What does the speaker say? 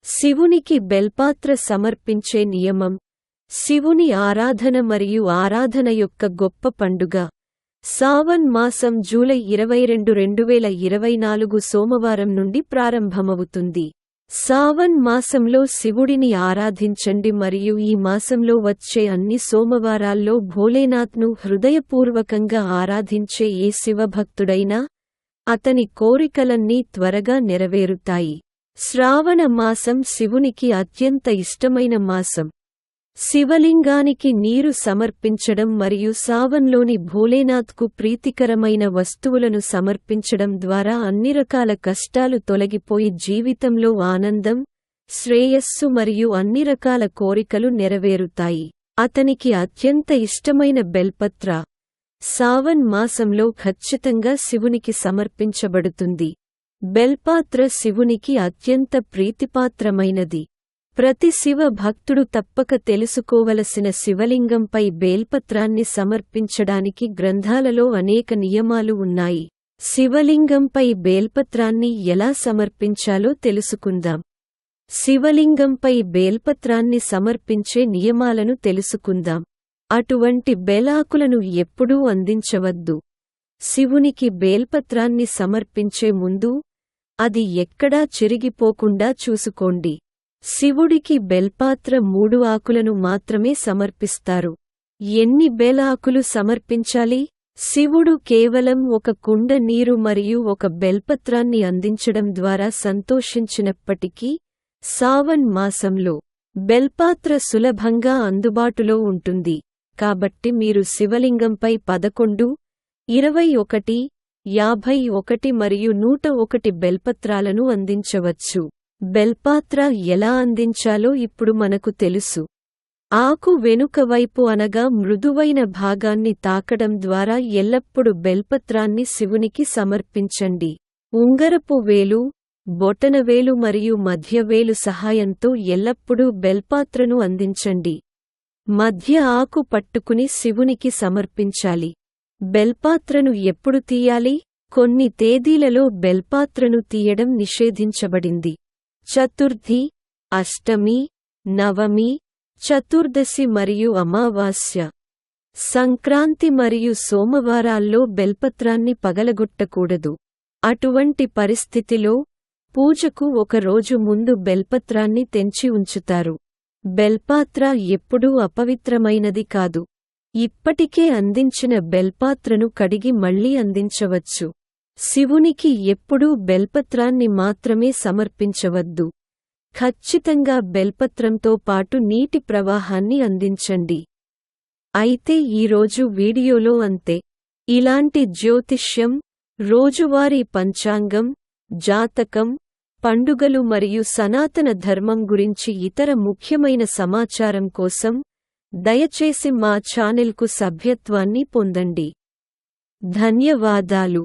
శివునికి బెల్పాత్ర సమర్పించే నియమం. శివుని ఆరాధన మరియు ఆరాధన యొక్క గొప్ప పండుగ. సావన్ మాసం జూలై 22, 2024 సోమవారం నుండి ప్రారంభమవుతుంది. సావన్ మాసంలో శివుడిని ఆరాధించండి మరియు ఈ మాసంలో వచ్చే అన్ని సోమవారాల్లో భోలేనాథ్ను హృదయపూర్వకంగా ఆరాధించే ఏ శివభక్తుడైనా అతని కోరికలన్నీ త్వరగా నెరవేరుతాయి. శ్రావణ మాసం శివునికి అత్యంత ఇష్టమైన మాసం. శివలింగానికి నీరు సమర్పించడం మరియు సావన్లోని భోలేనాథ్కు ప్రీతికరమైన వస్తువులను సమర్పించడం ద్వారా అన్ని రకాల కష్టాలు తొలగిపోయి జీవితంలో ఆనందం, శ్రేయస్సు మరియు అన్ని రకాల కోరికలు నెరవేరుతాయి. అతనికి అత్యంత ఇష్టమైన బెల్పత్ర సావన్ మాసంలో ఖచ్చితంగా శివునికి సమర్పించబడుతుంది. బెల్పాత్ర శివునికి అత్యంత ప్రీతిపాత్రమైనది. ప్రతి శివ భక్తుడు తప్పక తెలుసుకోవలసిన శివలింగంపై బేల్పత్రాన్ని సమర్పించడానికి గ్రంథాలలో అనేక నియమాలు ఉన్నాయి. శివలింగంపై బేల్పత్రాన్ని ఎలా సమర్పించాలో తెలుసుకుందాం. శివలింగంపై బేల్పత్రాన్ని సమర్పించే నియమాలను తెలుసుకుందాం. అటువంటి బెలాకులను ఎప్పుడూ అందించవద్దు. శివునికి బేల్పత్రాన్ని సమర్పించే ముందు అది ఎక్కడా చిరిగిపోకుండా చూసుకోండి. శివుడికి బెల్పాత్ర 3 ఆకులను మాత్రమే సమర్పిస్తారు. ఎన్ని బెలాకులు సమర్పించాలి? శివుడు కేవలం ఒక కుండ నీరు మరియు ఒక బెల్పత్రాన్ని అందించడం ద్వారా సంతోషించినప్పటికీ సావన్ మాసంలో బెల్పాత్ర సులభంగా అందుబాటులో ఉంటుంది. కాబట్టి మీరు శివలింగంపై 11, 21, 51 మరియు 101 బెల్పత్రాలను అందించవచ్చు. బెల్పాత్ర ఎలా అందించాలో ఇప్పుడు మనకు తెలుసు. ఆకు వెనుక వైపు అనగా మృదువైన భాగాన్ని తాకడం ద్వారా ఎల్లప్పుడూ బెల్పత్రాన్ని శివునికి సమర్పించండి. ఉంగరపు వేలు, బొటనవేలు మరియు మధ్యవేలు సహాయంతో ఎల్లప్పుడూ బెల్పాత్రను అందించండి. మధ్య ఆకు పట్టుకుని శివునికి సమర్పించాలి. బెల్పాత్రను ఎప్పుడు తీయాలి? కొన్ని తేదీలలో బెల్పాత్రను తీయడం నిషేధించబడింది. చతుర్థి, అష్టమి, నవమి, చతుర్దశి మరియు అమావాస్య, సంక్రాంతి మరియు సోమవారాల్లో బెల్పత్రాన్ని పగలగొట్టకూడదు. అటువంటి పరిస్థితిలో పూజకు ఒక రోజు ముందు బెల్పత్రాన్ని తెంచి ఉంచుతారు. బెల్పాత్ర ఎప్పుడూ అపవిత్రమైనది కాదు. ఇప్పటికే అందించిన బెల్పాత్రను కడిగి మళ్లీ అందించవచ్చు. శివునికి ఎప్పుడూ బెల్పత్రాన్ని మాత్రమే సమర్పించవద్దు. ఖచ్చితంగా బెల్పత్రంతో పాటు నీటి ప్రవాహాన్ని అందించండి. అయితే ఈరోజు వీడియోలో అంతే. ఇలాంటి జ్యోతిష్యం, రోజువారీ పంచాంగం, జాతకం, పండుగలు మరియు సనాతన ధర్మం గురించి ఇతర ముఖ్యమైన సమాచారం కోసం దయచేసి మా ఛానెల్కు సభ్యత్వాన్ని పొందండి. ధన్యవాదాలు.